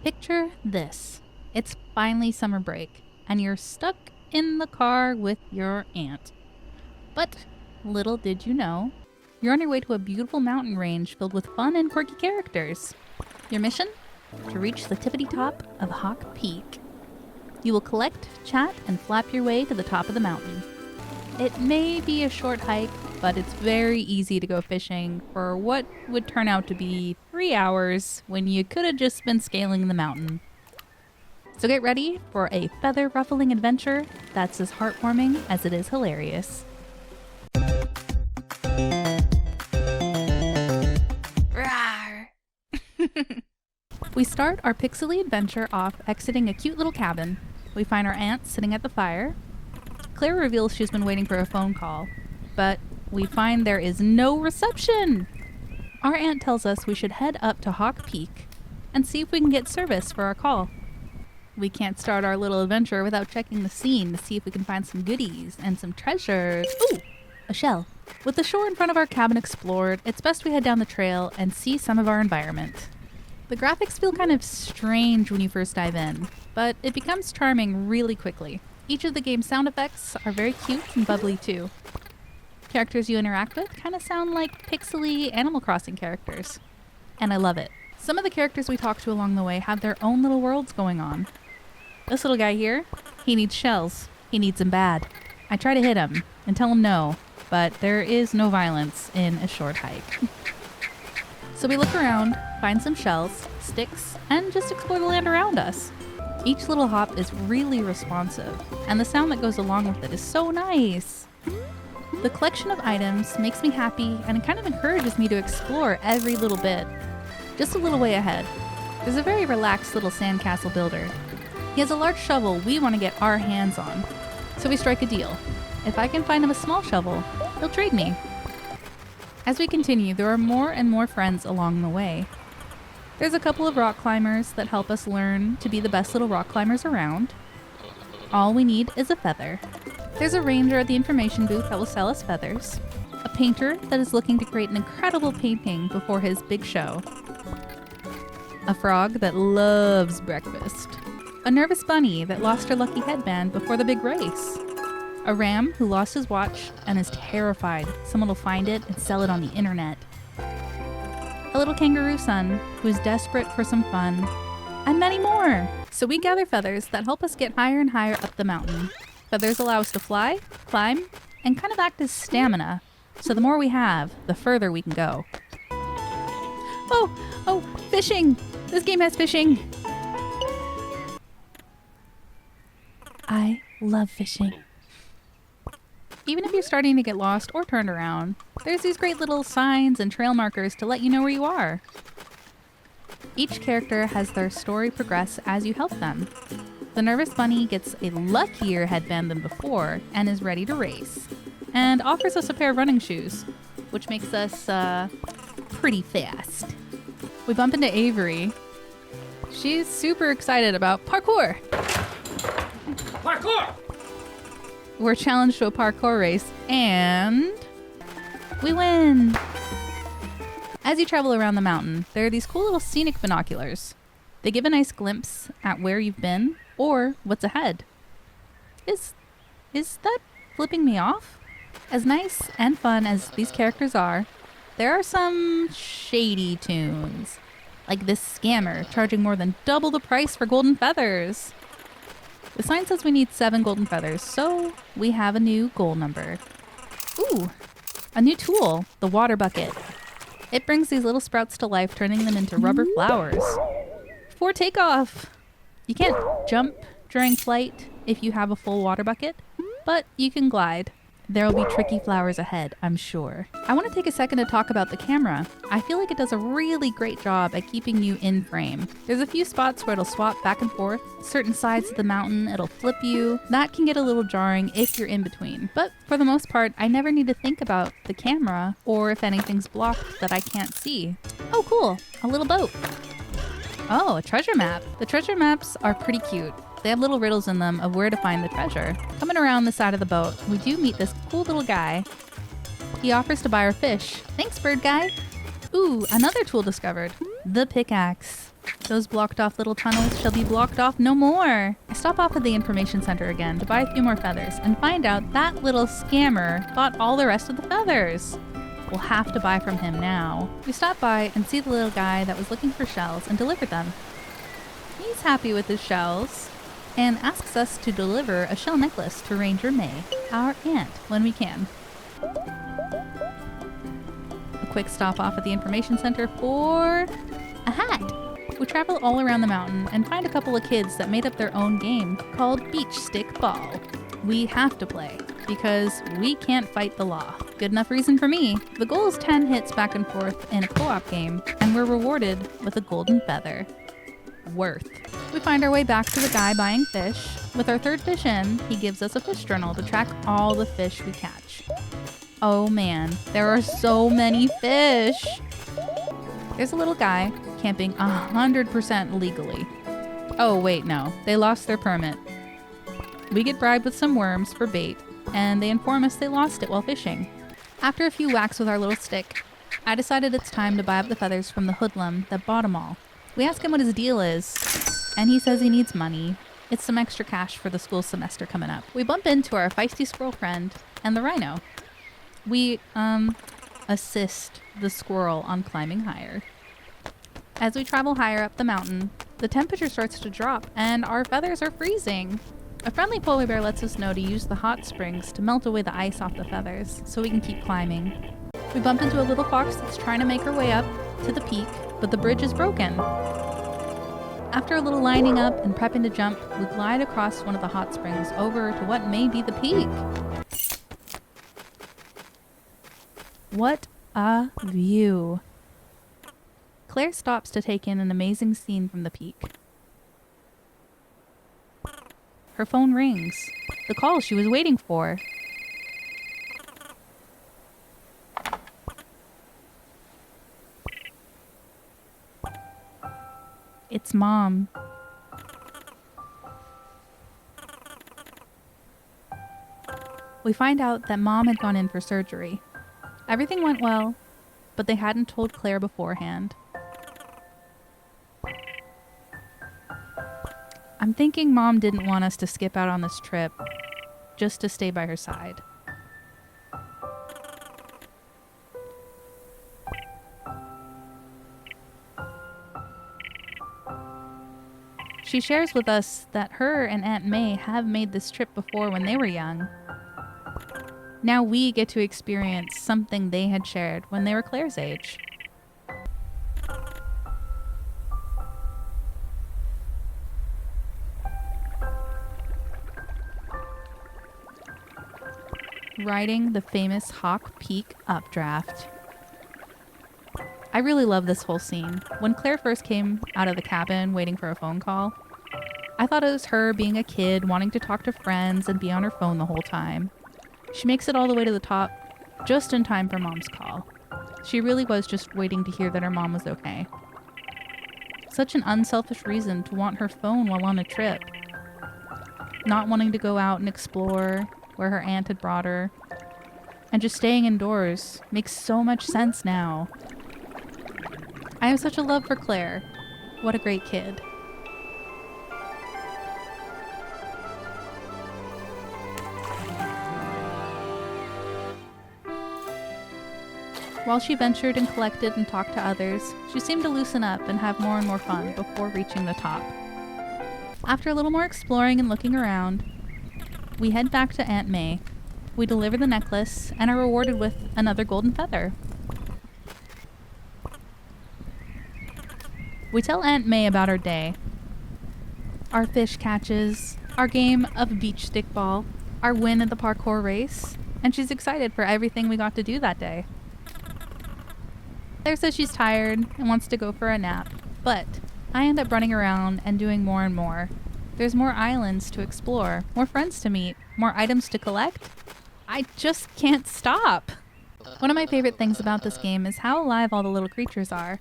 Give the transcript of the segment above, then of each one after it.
Picture this. It's finally summer break, and you're stuck in the car with your aunt. But little did you know, you're on your way to a beautiful mountain range filled with fun and quirky characters. Your mission? To reach the tippity top of Hawk Peak. You will collect, chat, and flap your way to the top of the mountain. It may be a short hike, but it's very easy to go fishing for what would turn out to be 3 hours when you could have just been scaling the mountain. So get ready for a feather-ruffling adventure that's as heartwarming as it is hilarious. Rawr! We start our pixely adventure off exiting a cute little cabin. We find our aunt sitting at the fire. Claire reveals she's been waiting for a phone call, but we find there is no reception. Our aunt tells us we should head up to Hawk Peak and see if we can get service for our call. We can't start our little adventure without checking the scene to see if we can find some goodies and some treasures. Ooh, a shell. With the shore in front of our cabin explored, it's best we head down the trail and see some of our environment. The graphics feel kind of strange when you first dive in, but it becomes charming really quickly. Each of the game's sound effects are very cute and bubbly too. Characters you interact with kind of sound like pixely Animal Crossing characters. And I love it. Some of the characters we talk to along the way have their own little worlds going on. This little guy here, he needs shells. He needs them bad. I try to hit him and tell him no, but there is no violence in a short hike. So we look around, find some shells, sticks, and just explore the land around us. Each little hop is really responsive, and the sound that goes along with it is so nice. The collection of items makes me happy, and it kind of encourages me to explore every little bit. Just a little way ahead, there's a very relaxed little sandcastle builder. He has a large shovel we want to get our hands on, so we strike a deal. If I can find him a small shovel, he'll trade me. As we continue, there are more and more friends along the way. There's a couple of rock climbers that help us learn to be the best little rock climbers around. All we need is a feather. There's a ranger at the information booth that will sell us feathers. A painter that is looking to create an incredible painting before his big show. A frog that loves breakfast. A nervous bunny that lost her lucky headband before the big race. A ram who lost his watch and is terrified someone will find it and sell it on the internet. A little kangaroo son who is desperate for some fun, and many more. So we gather feathers that help us get higher and higher up the mountain. Feathers allow us to fly, climb, and kind of act as stamina. So the more we have, the further we can go. Oh, fishing! This game has fishing! I love fishing. Even if you're starting to get lost or turned around, there's these great little signs and trail markers to let you know where you are. Each character has their story progress as you help them. The nervous bunny gets a luckier headband than before and is ready to race, and offers us a pair of running shoes, which makes us, pretty fast. We bump into Avery. She's super excited about parkour! Parkour! We're challenged to a parkour race, and we win! As you travel around the mountain, there are these cool little scenic binoculars. They give a nice glimpse at where you've been, or what's ahead. Is that flipping me off? As nice and fun as these characters are, there are some shady tunes. Like this scammer charging more than double the price for golden feathers. The sign says we need 7 golden feathers, so we have a new goal number. Ooh, a new tool, the water bucket. It brings these little sprouts to life, turning them into rubber flowers. For takeoff! You can't jump during flight if you have a full water bucket, but you can glide. There will be tricky flowers ahead, I'm sure. I want to take a second to talk about the camera. I feel like it does a really great job at keeping you in frame. There's a few spots where it'll swap back and forth. Certain sides of the mountain, it'll flip you. That can get a little jarring if you're in between. But for the most part, I never need to think about the camera or if anything's blocked that I can't see. Oh, cool. A little boat. Oh, a treasure map. The treasure maps are pretty cute. They have little riddles in them of where to find the treasure. Coming around the side of the boat, we do meet this cool little guy. He offers to buy our fish. Thanks, bird guy. Ooh, another tool discovered. The pickaxe. Those blocked off little tunnels shall be blocked off no more. I stop off at the information center again to buy a few more feathers and find out that little scammer bought all the rest of the feathers. We'll have to buy from him now. We stop by and see the little guy that was looking for shells and deliver them. He's happy with his shells and asks us to deliver a shell necklace to Ranger May, our aunt, when we can. A quick stop off at the information center for a hat. We travel all around the mountain and find a couple of kids that made up their own game called Beach Stick Ball. We have to play because we can't fight the law. Good enough reason for me. The goal is 10 hits back and forth in a co-op game, and we're rewarded with a golden feather. Worth. We find our way back to the guy buying fish. With our third fish in, he gives us a fish journal to track all the fish we catch. Oh man, there are so many fish! There's a little guy camping 100% legally. Oh wait, no, they lost their permit. We get bribed with some worms for bait, and they inform us they lost it while fishing. After a few whacks with our little stick, I decided it's time to buy up the feathers from the hoodlum that bought them all. We ask him what his deal is, and he says he needs money. It's some extra cash for the school semester coming up. We bump into our feisty squirrel friend and the rhino. We, assist the squirrel on climbing higher. As we travel higher up the mountain, the temperature starts to drop and our feathers are freezing. A friendly polar bear lets us know to use the hot springs to melt away the ice off the feathers so we can keep climbing. We bump into a little fox that's trying to make her way up to the peak, but the bridge is broken. After a little lining up and prepping to jump, we glide across one of the hot springs over to what may be the peak. What a view! Claire stops to take in an amazing scene from the peak. Her phone rings. The call she was waiting for. It's Mom. We find out that Mom had gone in for surgery. Everything went well, but they hadn't told Claire beforehand. I'm thinking Mom didn't want us to skip out on this trip, just to stay by her side. She shares with us that her and Aunt May have made this trip before when they were young. Now we get to experience something they had shared when they were Claire's age. Riding the famous Hawk Peak updraft. I really love this whole scene. When Claire first came out of the cabin waiting for a phone call, I thought it was her being a kid wanting to talk to friends and be on her phone the whole time. She makes it all the way to the top just in time for Mom's call. She really was just waiting to hear that her mom was okay. Such an unselfish reason to want her phone while on a trip. Not wanting to go out and explore where her aunt had brought her, and just staying indoors makes so much sense now. I have such a love for Claire. What a great kid. While she ventured and collected and talked to others, she seemed to loosen up and have more and more fun before reaching the top. After a little more exploring and looking around, we head back to Aunt May. We deliver the necklace and are rewarded with another golden feather. We tell Aunt May about our day. Our fish catches, our game of beach stick ball, our win at the parkour race, and she's excited for everything we got to do that day. Claire says she's tired and wants to go for a nap, but I end up running around and doing more and more. There's more islands to explore, more friends to meet, more items to collect. I just can't stop. One of my favorite things about this game is how alive all the little creatures are.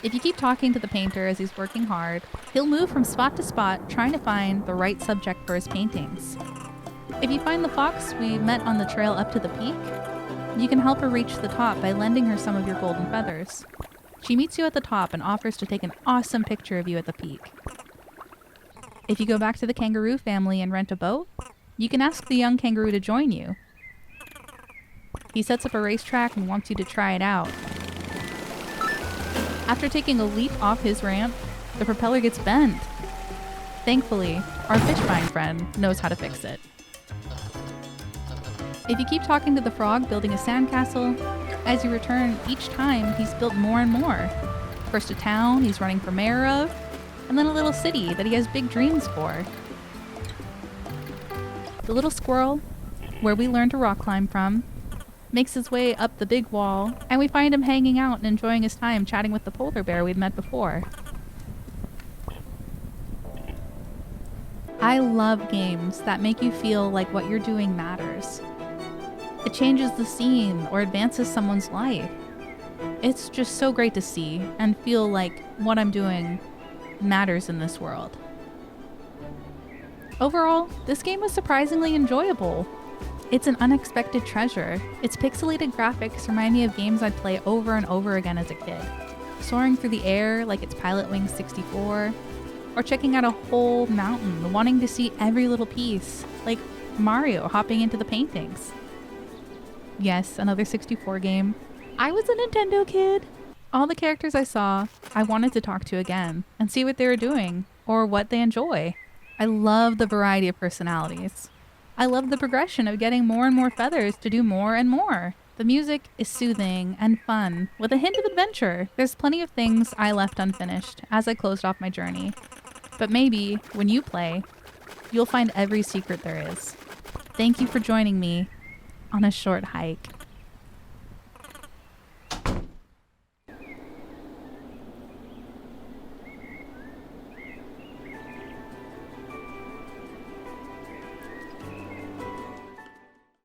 If you keep talking to the painter as he's working hard, he'll move from spot to spot trying to find the right subject for his paintings. If you find the fox we met on the trail up to the peak, you can help her reach the top by lending her some of your golden feathers. She meets you at the top and offers to take an awesome picture of you at the peak. If you go back to the kangaroo family and rent a boat, you can ask the young kangaroo to join you. He sets up a racetrack and wants you to try it out. After taking a leap off his ramp, the propeller gets bent. Thankfully, our fish find friend knows how to fix it. If you keep talking to the frog building a sandcastle, as you return each time, he's built more and more. First a town he's running for mayor of, and then a little city that he has big dreams for. The little squirrel, where we learned to rock climb from, makes his way up the big wall, and we find him hanging out and enjoying his time chatting with the polar bear we'd met before. I love games that make you feel like what you're doing matters. It changes the scene or advances someone's life. It's just so great to see and feel like what I'm doing matters in this world. Overall, this game was surprisingly enjoyable. It's an unexpected treasure. Its pixelated graphics remind me of games I'd play over and over again as a kid. Soaring through the air like it's Pilot Wings 64, or checking out a whole mountain, wanting to see every little piece, like Mario hopping into the paintings. Yes, another 64 game. I was a Nintendo kid. All the characters I saw, I wanted to talk to again and see what they were doing or what they enjoy. I love the variety of personalities. I love the progression of getting more and more feathers to do more and more. The music is soothing and fun with a hint of adventure. There's plenty of things I left unfinished as I closed off my journey. But maybe when you play, you'll find every secret there is. Thank you for joining me on a short hike.